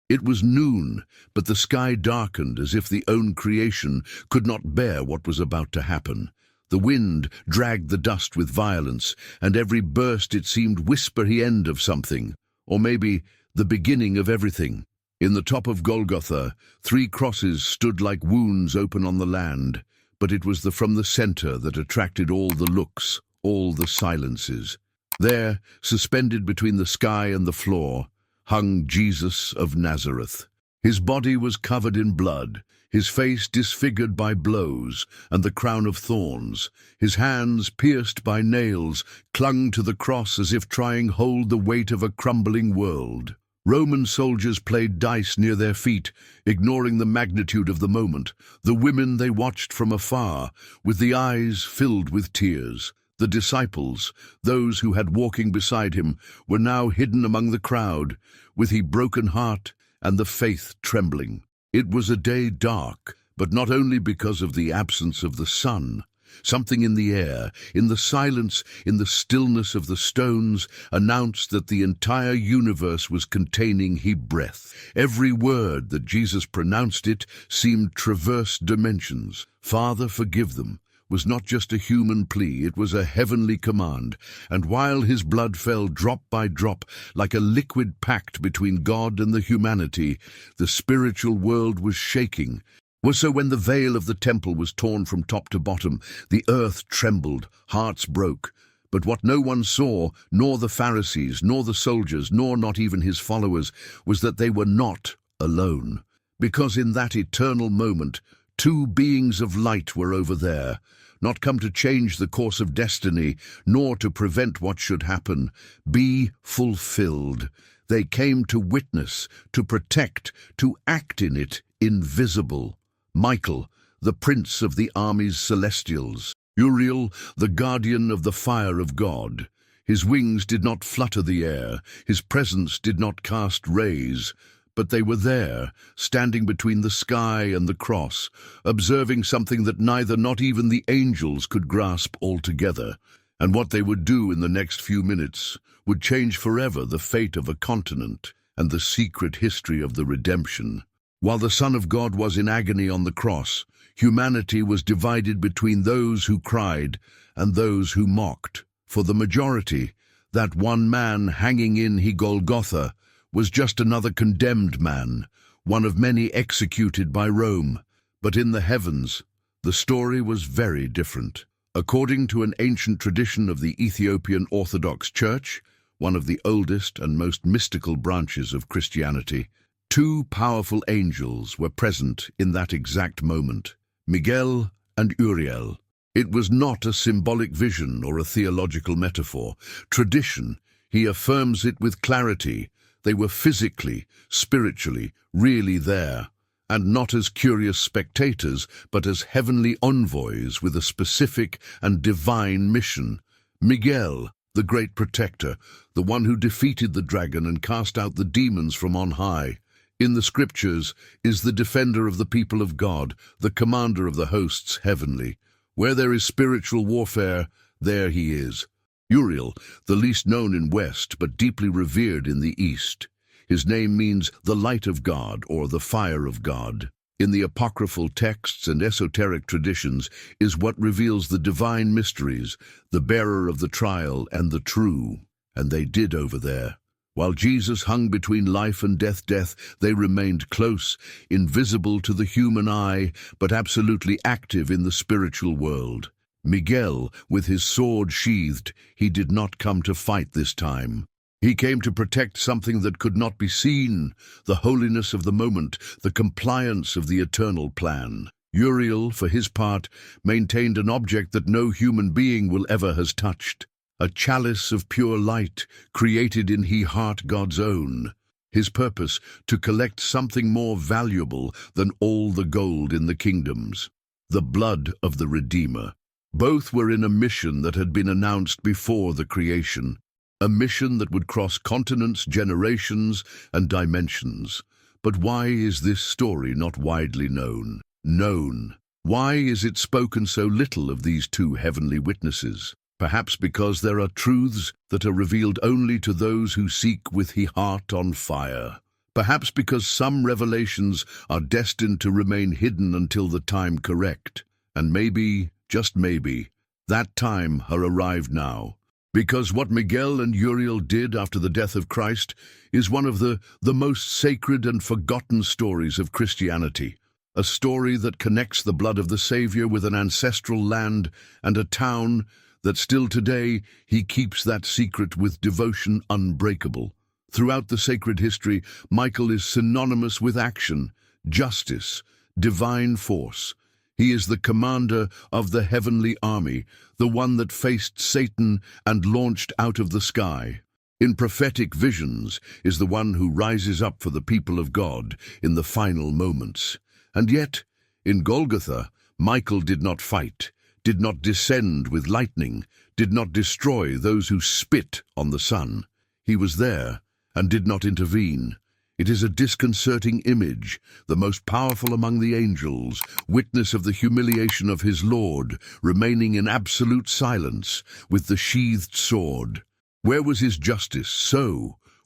It was noon, but the sky darkened as if the own creation could not bear what was about to happen. The wind dragged the dust with violence, and every burst it seemed whisper the end of something, or maybe the beginning of everything. In the top of Golgotha, 3 crosses stood like wounds open on the land, but it was from the center that attracted all the looks, all the silences. There, suspended between the sky and the floor, hung Jesus of Nazareth. His body was covered in blood, his face disfigured by blows and the crown of thorns. His hands, pierced by nails, clung to the cross as if trying to hold the weight of a crumbling world. Roman soldiers played dice near their feet, ignoring the magnitude of the moment. The women they watched from afar, with the eyes filled with tears. The disciples, those who had walking beside him, were now hidden among the crowd, with a broken heart and the faith trembling. It was a day dark, but not only because of the absence of the sun. Something in the air, in the silence, in the stillness of the stones, announced that the entire universe was containing his breath. Every word that Jesus pronounced it seemed traverse dimensions. Father, forgive them, was not just a human plea, it was a heavenly command. And while his blood fell drop by drop, like a liquid pact between God and the humanity, the spiritual world was shaking. So when the veil of the temple was torn from top to bottom, the earth trembled, hearts broke. But what no one saw, nor the Pharisees, nor the soldiers, nor not even his followers, was that they were not alone. Because in that eternal moment, 2 beings of light were over there, not come to change the course of destiny, nor to prevent what should happen. Be fulfilled. They came to witness, to protect, to act in it, invisible. Michael, the prince of the armies celestials. Uriel, the guardian of the fire of God. His wings did not flutter the air, his presence did not cast rays, but they were there, standing between the sky and the cross, observing something that neither, not even the angels, could grasp altogether. And what they would do in the next few minutes would change forever the fate of a continent and the secret history of the redemption. While the Son of God was in agony on the cross, humanity was divided between those who cried and those who mocked. For the majority, that one man hanging in Golgotha was just another condemned man, one of many executed by Rome. But in the heavens, the story was very different. According to an ancient tradition of the Ethiopian Orthodox Church, one of the oldest and most mystical branches of Christianity, 2 powerful angels were present in that exact moment, Miguel and Uriel. It was not a symbolic vision or a theological metaphor. Tradition, he affirms it with clarity. They were physically, spiritually, really there, and not as curious spectators, but as heavenly envoys with a specific and divine mission. Miguel, the great protector, the one who defeated the dragon and cast out the demons from on high. In the scriptures is the defender of the people of God, the commander of the hosts heavenly. Where there is spiritual warfare, there he is. Uriel, the least known in West, but deeply revered in the East. His name means the light of God or the fire of God. In the apocryphal texts and esoteric traditions is what reveals the divine mysteries, the bearer of the trial and the true. And they did over there. While Jesus hung between life and death, they remained close, invisible to the human eye, but absolutely active in the spiritual world. Miguel, with his sword sheathed, he did not come to fight this time. He came to protect something that could not be seen, the holiness of the moment, the compliance of the eternal plan. Uriel, for his part, maintained an object that no human being will ever has touched. A chalice of pure light, created in his heart God's own. His purpose, to collect something more valuable than all the gold in the kingdoms, the blood of the Redeemer. Both were in a mission that had been announced before the creation, a mission that would cross continents, generations, and dimensions. But why is this story not widely known? Why is it spoken so little of these 2 heavenly witnesses? Perhaps because there are truths that are revealed only to those who seek with his heart on fire. Perhaps because some revelations are destined to remain hidden until the time correct. And maybe, just maybe, that time has arrived now. Because what Miguel and Uriel did after the death of Christ is one of the most sacred and forgotten stories of Christianity. A story that connects the blood of the Savior with an ancestral land and a town that still today he keeps that secret with devotion unbreakable. Throughout the sacred history, Michael is synonymous with action, justice, divine force. He is the commander of the heavenly army, the one that faced Satan and launched out of the sky. In prophetic visions is the one who rises up for the people of God in the final moments. And yet, in Golgotha, Michael did not fight, did not descend with lightning, did not destroy those who spit on the sun. He was there and did not intervene. It is a disconcerting image, the most powerful among the angels, witness of the humiliation of his Lord, remaining in absolute silence with the sheathed sword. Where was his justice?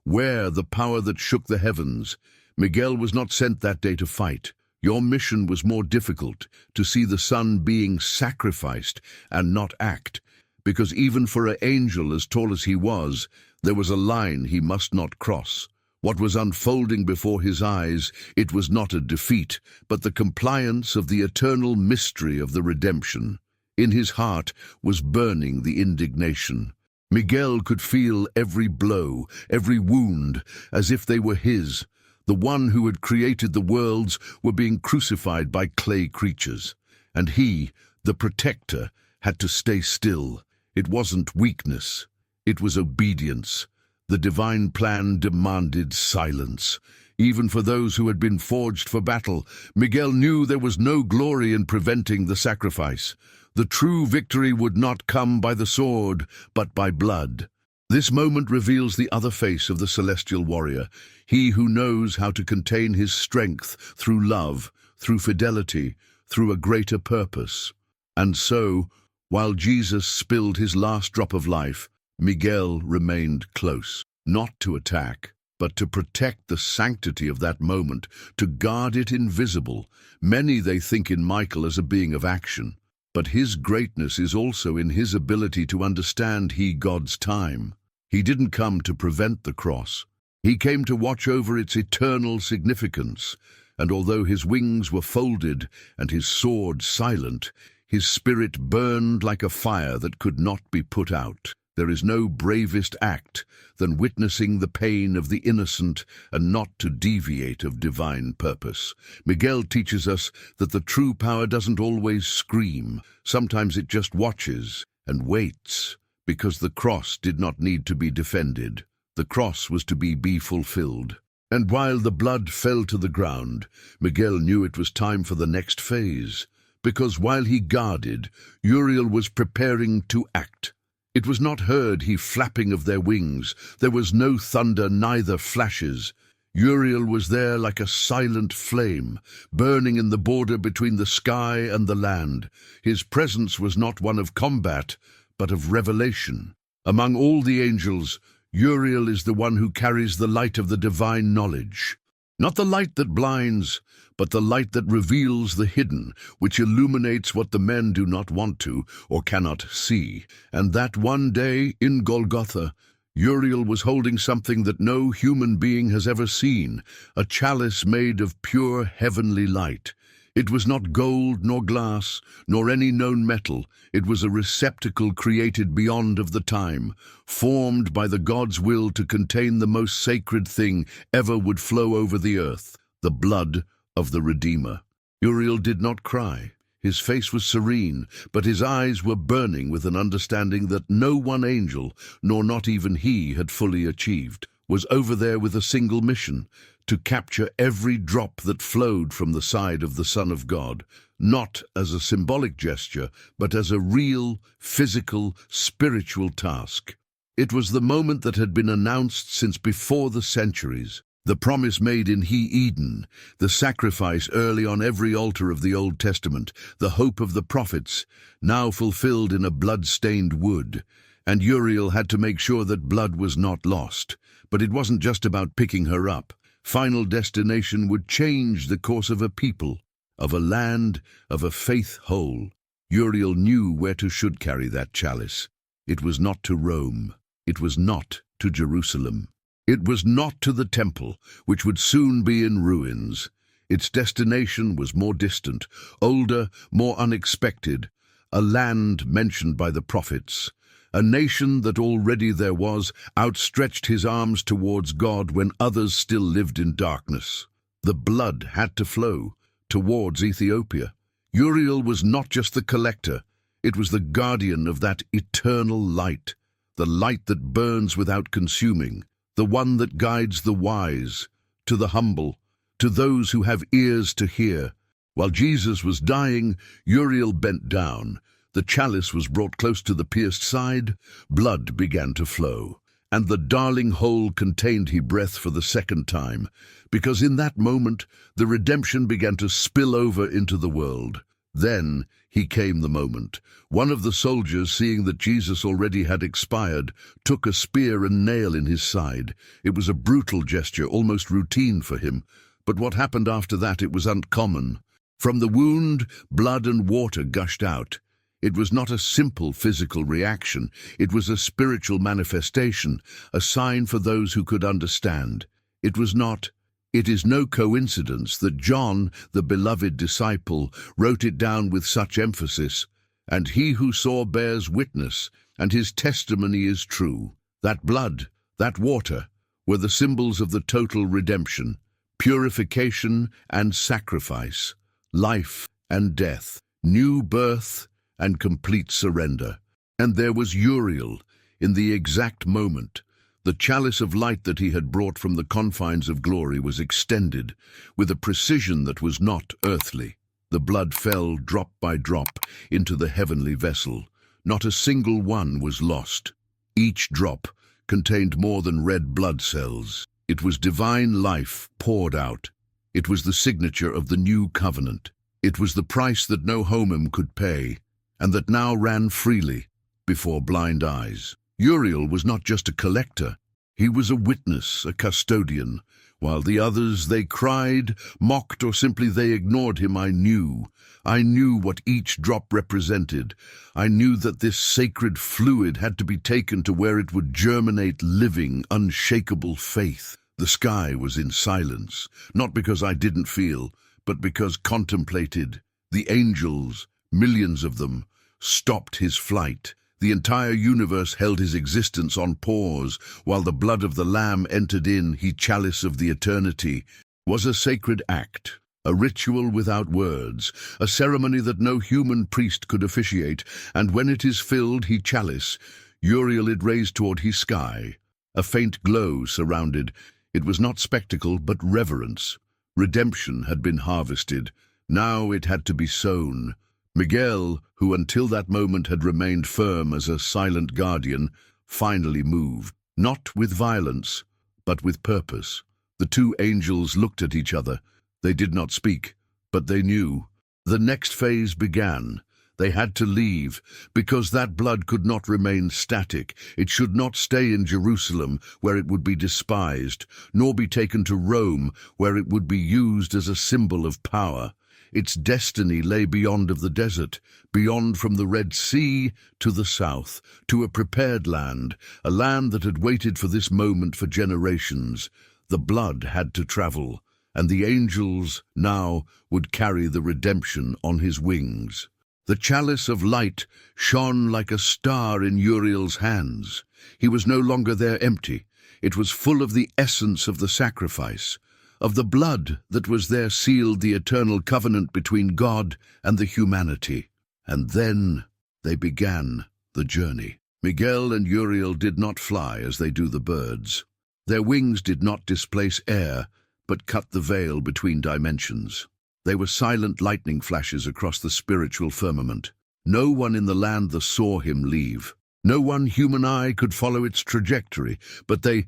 Where the power that shook the heavens? Miguel was not sent that day to fight. Your mission was more difficult, to see the Son being sacrificed and not act, because even for an angel as tall as he was, there was a line he must not cross. What was unfolding before his eyes, it was not a defeat, but the compliance of the eternal mystery of the redemption. In his heart was burning the indignation. Miguel could feel every blow, every wound, as if they were his. The one who had created the worlds were being crucified by clay creatures. And he, the protector, had to stay still. It wasn't weakness, it was obedience. The divine plan demanded silence. Even for those who had been forged for battle, Miguel knew there was no glory in preventing the sacrifice. The true victory would not come by the sword, but by blood. This moment reveals the other face of the celestial warrior, he who knows how to contain his strength through love, through fidelity, through a greater purpose. And so, while Jesus spilled his last drop of life, Miguel remained close, not to attack, but to protect the sanctity of that moment, to guard it invisible. Many they think in Michael as a being of action, but his greatness is also in his ability to understand God's time. He didn't come to prevent the cross. He came to watch over its eternal significance, and although his wings were folded and his sword silent, his spirit burned like a fire that could not be put out. There is no bravest act than witnessing the pain of the innocent and not to deviate of divine purpose. Miguel teaches us that the true power doesn't always scream. Sometimes it just watches and waits, because the cross did not need to be defended. The cross was to be fulfilled. And while the blood fell to the ground, Miguel knew it was time for the next phase, because while he guarded, Uriel was preparing to act. It was not heard he flapping of their wings. There was no thunder, neither flashes. Uriel was there like a silent flame, burning in the border between the sky and the land. His presence was not one of combat, but of revelation. Among all the angels, Uriel is the one who carries the light of the divine knowledge. Not the light that blinds, but the light that reveals the hidden, which illuminates what the men do not want to or cannot see. And that one day in Golgotha, Uriel was holding something that no human being has ever seen, a chalice made of pure heavenly light. It was not gold nor glass, nor any known metal. It was a receptacle created beyond of the time, formed by the God's will to contain the most sacred thing ever would flow over the earth, the blood of the Redeemer. Uriel did not cry. His face was serene, but his eyes were burning with an understanding that no one angel, nor not even he, had fully achieved, was over there with a single mission, to capture every drop that flowed from the side of the Son of God, not as a symbolic gesture, but as a real, physical, spiritual task. It was the moment that had been announced since before the centuries, the promise made in Eden, the sacrifice early on every altar of the Old Testament, the hope of the prophets, now fulfilled in a blood-stained wood. And Uriel had to make sure that blood was not lost. But it wasn't just about picking her up. final destination would change the course of a people, of a land, of a faith whole. Uriel knew where to should carry that chalice. It was not to Rome. It was not to Jerusalem. It was not to the temple, which would soon be in ruins. Its destination was more distant, older, more unexpected, a land mentioned by the prophets. A nation that already there was outstretched his arms towards God when others still lived in darkness. The blood had to flow towards Ethiopia. Uriel was not just the collector, it was the guardian of that eternal light, the light that burns without consuming, the one that guides the wise, to the humble, to those who have ears to hear. While Jesus was dying, Uriel bent down. The chalice was brought close to the pierced side, blood began to flow, and the darling hole contained his breath for the second time, because in that moment the redemption began to spill over into the world. Then came the moment. One of the soldiers, seeing that Jesus already had expired, took a spear and nail in his side. It was a brutal gesture, almost routine for him, but what happened after that, it was uncommon. From the wound, blood and water gushed out. It was not a simple physical reaction, it was a spiritual manifestation, a sign for those who could understand. It is no coincidence that John, the beloved disciple, wrote it down with such emphasis, and he who saw bears witness, and his testimony is true. That blood, that water, were the symbols of the total redemption, purification and sacrifice, life and death, new birth and complete surrender. And there was Uriel, in the exact moment. The chalice of light that he had brought from the confines of glory was extended, with a precision that was not earthly. The blood fell drop by drop into the heavenly vessel. Not a single one was lost. Each drop contained more than red blood cells. It was divine life poured out. It was the signature of the new covenant. It was the price that no homem could pay, and that now ran freely before blind eyes. Uriel was not just a collector, he was a witness, a custodian. While the others, they cried, mocked, or simply they ignored him, I knew what each drop represented. I knew that this sacred fluid had to be taken to where it would germinate living, unshakable faith. The sky was in silence, not because I didn't feel, but because contemplated. The angels, millions of them, stopped his flight. The entire universe held his existence on pause, while the blood of the Lamb entered in. He chalice of the eternity was a sacred act, a ritual without words, a ceremony that no human priest could officiate, and when it is filled, he chalice, Uriel it raised toward his sky. A faint glow surrounded. It was not spectacle, but reverence. Redemption had been harvested. Now it had to be sown. Miguel, who until that moment had remained firm as a silent guardian, finally moved, not with violence, but with purpose. The two angels looked at each other. They did not speak, but they knew. The next phase began. They had to leave, because that blood could not remain static. It should not stay in Jerusalem, where it would be despised, nor be taken to Rome, where it would be used as a symbol of power. Its destiny lay beyond of the desert, beyond from the Red Sea to the south, to a prepared land, a land that had waited for this moment for generations. The blood had to travel, and the angels now would carry the redemption on his wings. The chalice of light shone like a star in Uriel's hands. He was no longer there empty. It was full of the essence of the sacrifice, of the blood that was there sealed the eternal covenant between God and the humanity. And then they began the journey. Miguel and Uriel did not fly as they do the birds. Their wings did not displace air, but cut the veil between dimensions. They were silent lightning flashes across the spiritual firmament. No one in the land saw him leave. No one human eye could follow its trajectory, but they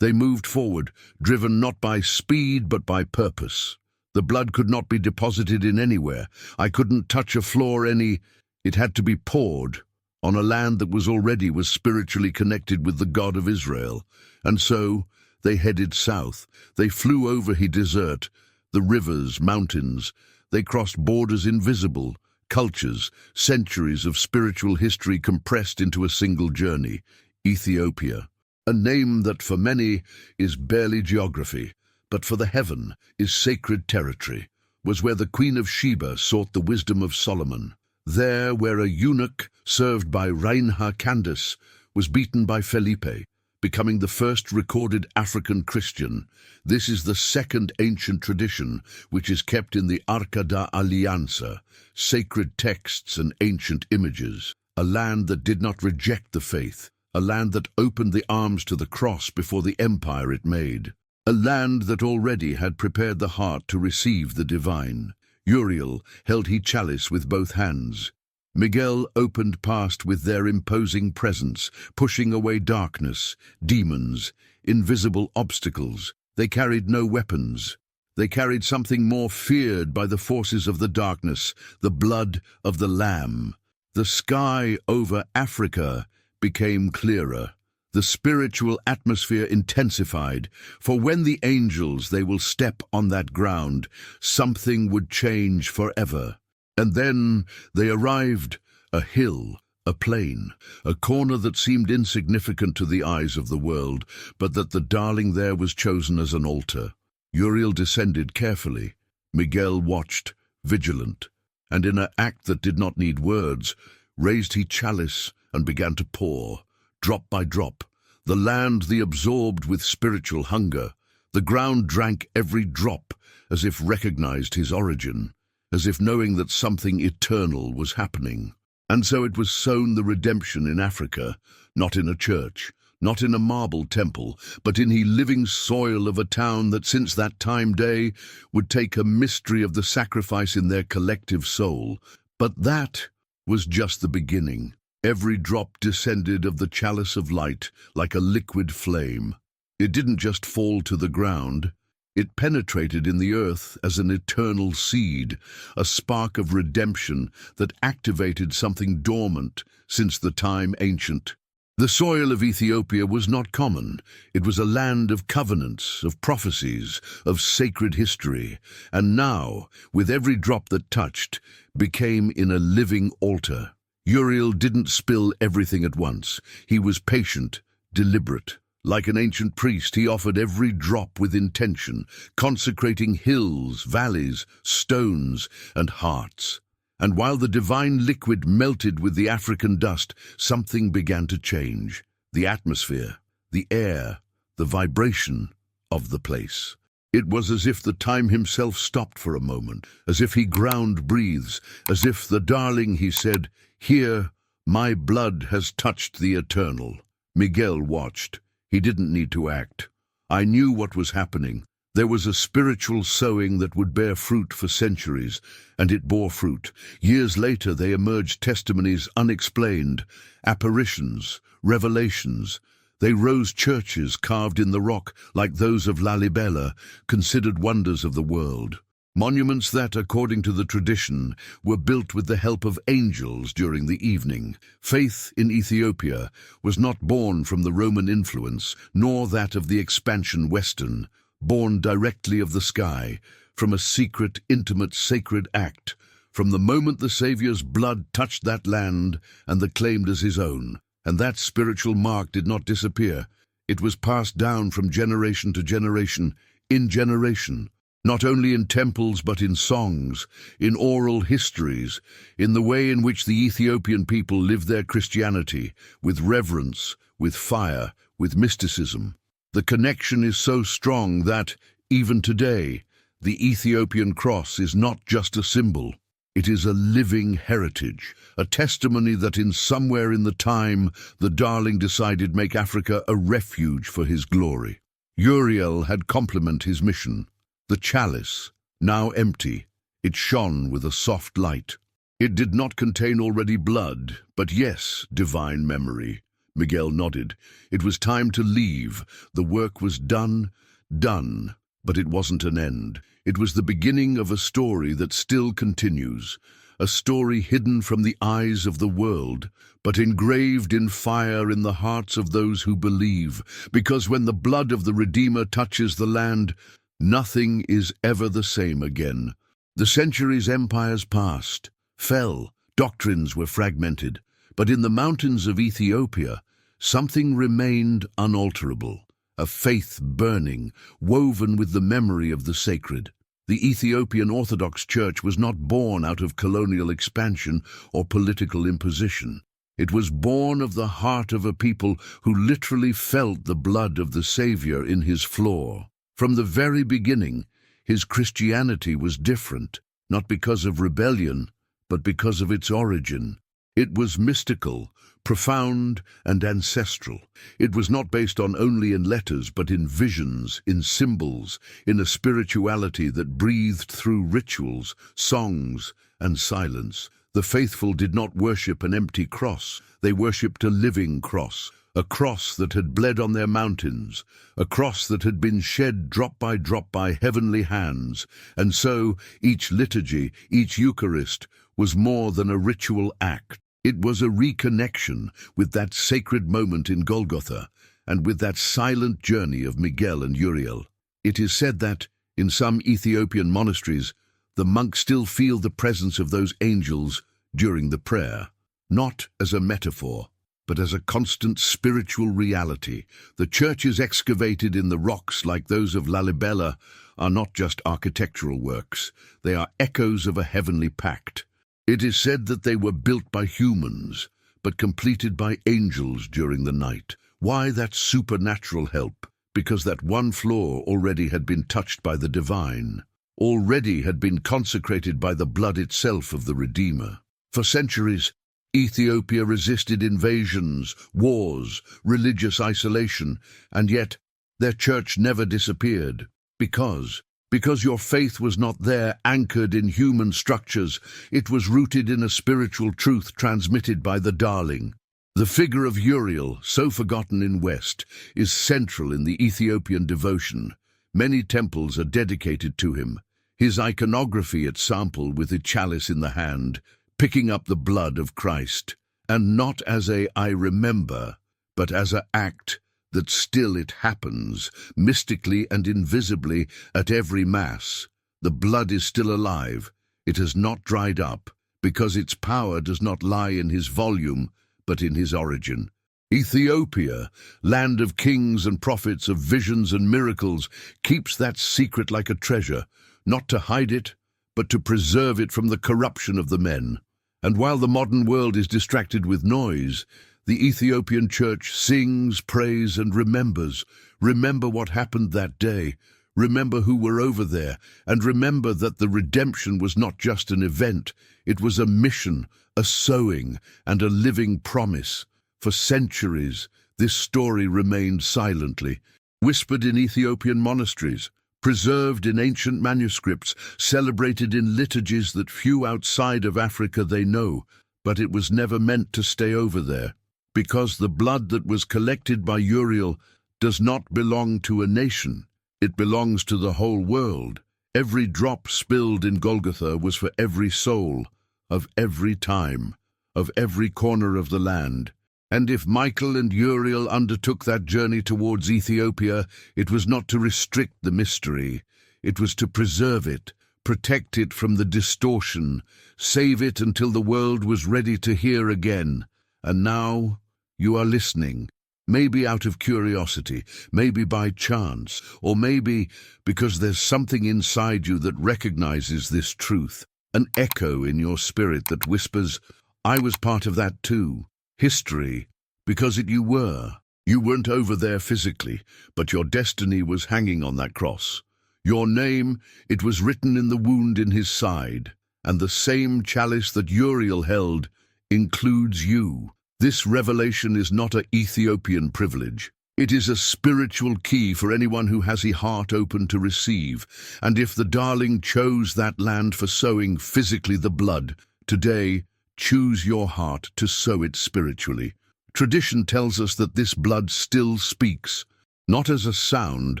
moved forward, driven not by speed but by purpose. The blood could not be deposited in anywhere. I couldn't touch a floor It had to be poured on a land that was spiritually connected with the God of Israel. And so They headed south. They flew over the desert, the rivers, mountains. They crossed borders invisible, cultures, centuries of spiritual history compressed into a single journey. Ethiopia, a name that for many is barely geography, but for the heaven is sacred territory, was where the Queen of Sheba sought the wisdom of Solomon. There, where a eunuch served by Reinha Candace was beaten by Felipe, becoming the first recorded African Christian. This is the second ancient tradition which is kept in the Arca da Aliança, sacred texts and ancient images, a land that did not reject the faith, a land that opened the arms to the cross before the empire it made, a land that already had prepared the heart to receive the divine. Uriel held his chalice with both hands. Miguel opened past with their imposing presence, pushing away darkness, demons, invisible obstacles. They carried no weapons. They carried something more feared by the forces of the darkness, the blood of the Lamb. The sky over Africa became clearer. The spiritual atmosphere intensified, for when the angels they will step on that ground, something would change forever. And then they arrived, a hill, a plain, a corner that seemed insignificant to the eyes of the world, but that the darling there was chosen as an altar. Uriel descended carefully. Miguel watched, vigilant, and in an act that did not need words, raised his chalice and began to pour, drop by drop. The land they absorbed with spiritual hunger. The ground drank every drop, as if recognized his origin, as if knowing that something eternal was happening. And so it was sown the redemption in Africa, not in a church, not in a marble temple, but in the living soil of a town that since that time day would take a mystery of the sacrifice in their collective soul. But that was just the beginning. Every drop descended of the chalice of light like a liquid flame. It didn't just fall to the ground. It penetrated in the earth as an eternal seed, a spark of redemption that activated something dormant since the time ancient. The soil of Ethiopia was not common. It was a land of covenants, of prophecies, of sacred history, and now, with every drop that touched, became in a living altar. Uriel didn't spill everything at once. He was patient, deliberate. Like an ancient priest, he offered every drop with intention, consecrating hills, valleys, stones, and hearts. And while the divine liquid melted with the African dust, something began to change. The atmosphere, the air, the vibration of the place. It was as if the time himself stopped for a moment, as if he ground breathes, as if the darling, he said, "Here, my blood has touched the eternal." Miguel watched. He didn't need to act. I knew what was happening. There was a spiritual sowing that would bear fruit for centuries, and it bore fruit. Years later they emerged testimonies unexplained, apparitions, revelations. They rose churches carved in the rock like those of Lalibela, considered wonders of the world. Monuments that, according to the tradition, were built with the help of angels during the evening. Faith in Ethiopia was not born from the Roman influence, nor that of the expansion Western, born directly of the sky, from a secret, intimate, sacred act, from the moment the Saviour's blood touched that land and the claimed as his own. And that spiritual mark did not disappear. It was passed down from generation to generation, in generation. Not only in temples but in songs, in oral histories, in the way in which the Ethiopian people lived their Christianity, with reverence, with fire, with mysticism. The connection is so strong that, even today, the Ethiopian cross is not just a symbol. It is a living heritage, a testimony that in somewhere in the time the darling decided make Africa a refuge for his glory. Uriel had complemented his mission. The chalice, now empty, it shone with a soft light. It did not contain already blood, but yes, divine memory. Miguel nodded. It was time to leave. The work was done, but it wasn't an end. It was the beginning of a story that still continues, a story hidden from the eyes of the world, but engraved in fire in the hearts of those who believe, because when the blood of the Redeemer touches the land, nothing is ever the same again. The centuries' empires passed, fell, doctrines were fragmented, but in the mountains of Ethiopia, something remained unalterable, a faith burning, woven with the memory of the sacred. The Ethiopian Orthodox Church was not born out of colonial expansion or political imposition. It was born of the heart of a people who literally felt the blood of the Savior in his floor. From the very beginning, his Christianity was different, not because of rebellion, but because of its origin. It was mystical, profound, and ancestral. It was not based on only in letters, but in visions, in symbols, in a spirituality that breathed through rituals, songs, and silence. The faithful did not worship an empty cross. They worshipped a living cross, a cross that had bled on their mountains, a cross that had been shed drop by heavenly hands. And so, each liturgy, each Eucharist, was more than a ritual act. It was a reconnection with that sacred moment in Golgotha and with that silent journey of Miguel and Uriel. It is said that, in some Ethiopian monasteries, the monks still feel the presence of those angels during the prayer, not as a metaphor, but as a constant spiritual reality. The churches excavated in the rocks like those of Lalibela are not just architectural works, they are echoes of a heavenly pact. It is said that they were built by humans, but completed by angels during the night. Why that supernatural help? Because that one floor already had been touched by the divine, already had been consecrated by the blood itself of the Redeemer. For centuries, Ethiopia resisted invasions, wars, religious isolation, and yet their church never disappeared. Because your faith was not there anchored in human structures, it was rooted in a spiritual truth transmitted by the darling. The figure of Uriel, so forgotten in West, is central in the Ethiopian devotion. Many temples are dedicated to him. His iconography at sample with a chalice in the hand, picking up the blood of Christ, and not as a "I remember," but as an act that still it happens, mystically and invisibly at every Mass. The blood is still alive. It has not dried up, because its power does not lie in his volume, but in his origin. Ethiopia, land of kings and prophets, of visions and miracles, keeps that secret like a treasure, not to hide it, but to preserve it from the corruption of the men. And while the modern world is distracted with noise, the Ethiopian church sings, prays, and remembers. Remember what happened that day. Remember who were over there. And remember that the redemption was not just an event. It was a mission, a sowing, and a living promise. For centuries, this story remained silently, whispered in Ethiopian monasteries, preserved in ancient manuscripts, celebrated in liturgies that few outside of Africa they know, but it was never meant to stay over there. Because the blood that was collected by Uriel does not belong to a nation. It belongs to the whole world. Every drop spilled in Golgotha was for every soul, of every time, of every corner of the land. And if Michael and Uriel undertook that journey towards Ethiopia, it was not to restrict the mystery. It was to preserve it, protect it from the distortion, save it until the world was ready to hear again. And now you are listening, maybe out of curiosity, maybe by chance, or maybe because there's something inside you that recognizes this truth, an echo in your spirit that whispers, "I was part of that too." History, because you were. You weren't over there physically, but your destiny was hanging on that cross. Your name, it was written in the wound in his side, and the same chalice that Uriel held includes you. This revelation is not an Ethiopian privilege. It is a spiritual key for anyone who has a heart open to receive. And if the darling chose that land for sowing physically the blood, today, choose your heart to sow it spiritually. Tradition tells us that this blood still speaks, not as a sound,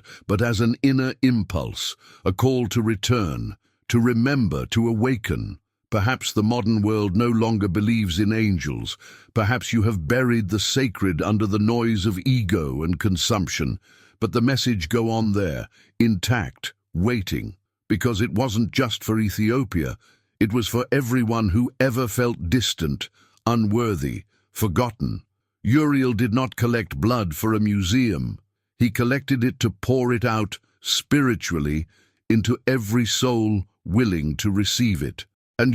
but as an inner impulse, a call to return, to remember, to awaken. Perhaps the modern world no longer believes in angels. Perhaps you have buried the sacred under the noise of ego and consumption. But the message go on there, intact, waiting. Because it wasn't just for Ethiopia. It was for everyone who ever felt distant, unworthy, forgotten. Uriel did not collect blood for a museum. He collected it to pour it out, spiritually, into every soul willing to receive it. And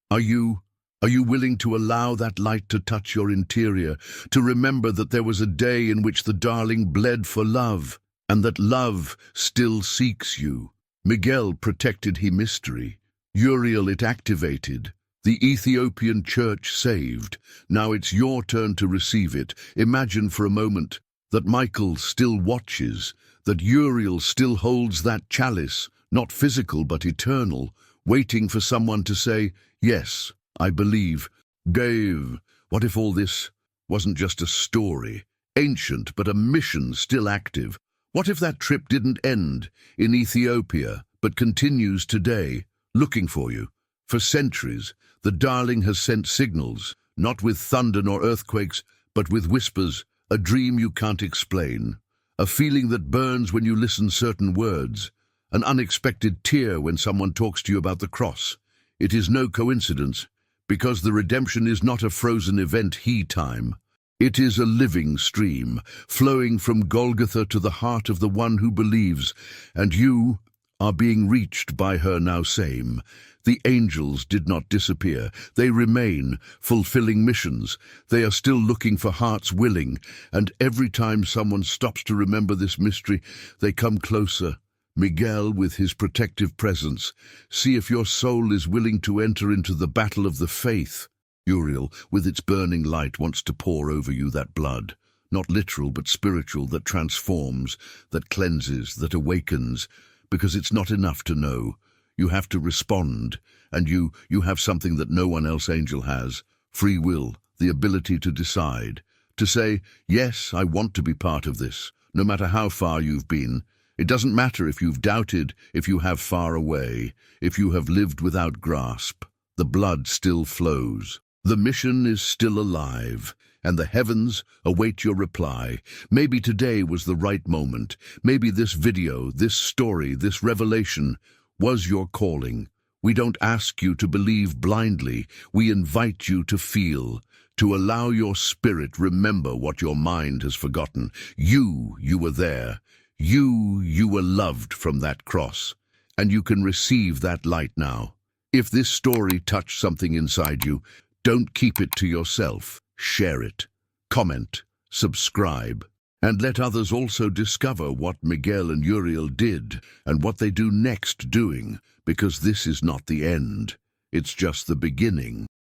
are you willing to allow that light to touch your interior, to remember that there was a day in which the darling bled for love, and that love still seeks you? Miguel protected his mystery. Uriel it activated. The Ethiopian church saved. Now it's your turn to receive it. Imagine for a moment that Michael still watches, that Uriel still holds that chalice, not physical but eternal, waiting for someone to say, "Yes, I believe." Dave, what if all this wasn't just a story, ancient but a mission still active? What if that trip didn't end in Ethiopia but continues today, looking for you? For centuries, the darling has sent signals, not with thunder nor earthquakes, but with whispers, a dream you can't explain, a feeling that burns when you listen certain words, an unexpected tear when someone talks to you about the cross. It is no coincidence, because the redemption is not a frozen event time. It is a living stream, flowing from Golgotha to the heart of the one who believes, and you are being reached by her now same. The angels did not disappear. They remain, fulfilling missions. They are still looking for hearts willing, and every time someone stops to remember this mystery, they come closer. Miguel, with his protective presence, see if your soul is willing to enter into the battle of the faith. Uriel, with its burning light, wants to pour over you that blood, not literal but spiritual, that transforms, that cleanses, that awakens, because it's not enough to know. You have to respond, and you have something that no one else angel has, free will, the ability to decide, to say, "Yes, I want to be part of this," no matter how far you've been. It doesn't matter if you've doubted, if you have far away, if you have lived without grasp. The blood still flows. The mission is still alive, and the heavens await your reply. Maybe today was the right moment. Maybe this video, this story, this revelation was your calling. We don't ask you to believe blindly. We invite you to feel, to allow your spirit remember what your mind has forgotten. You were there. You were loved from that cross, and you can receive that light now. If this story touched something inside you, don't keep it to yourself. Share it, comment, subscribe, and let others also discover what Miguel and Uriel did and what they do next doing, because this is not the end. It's just the beginning.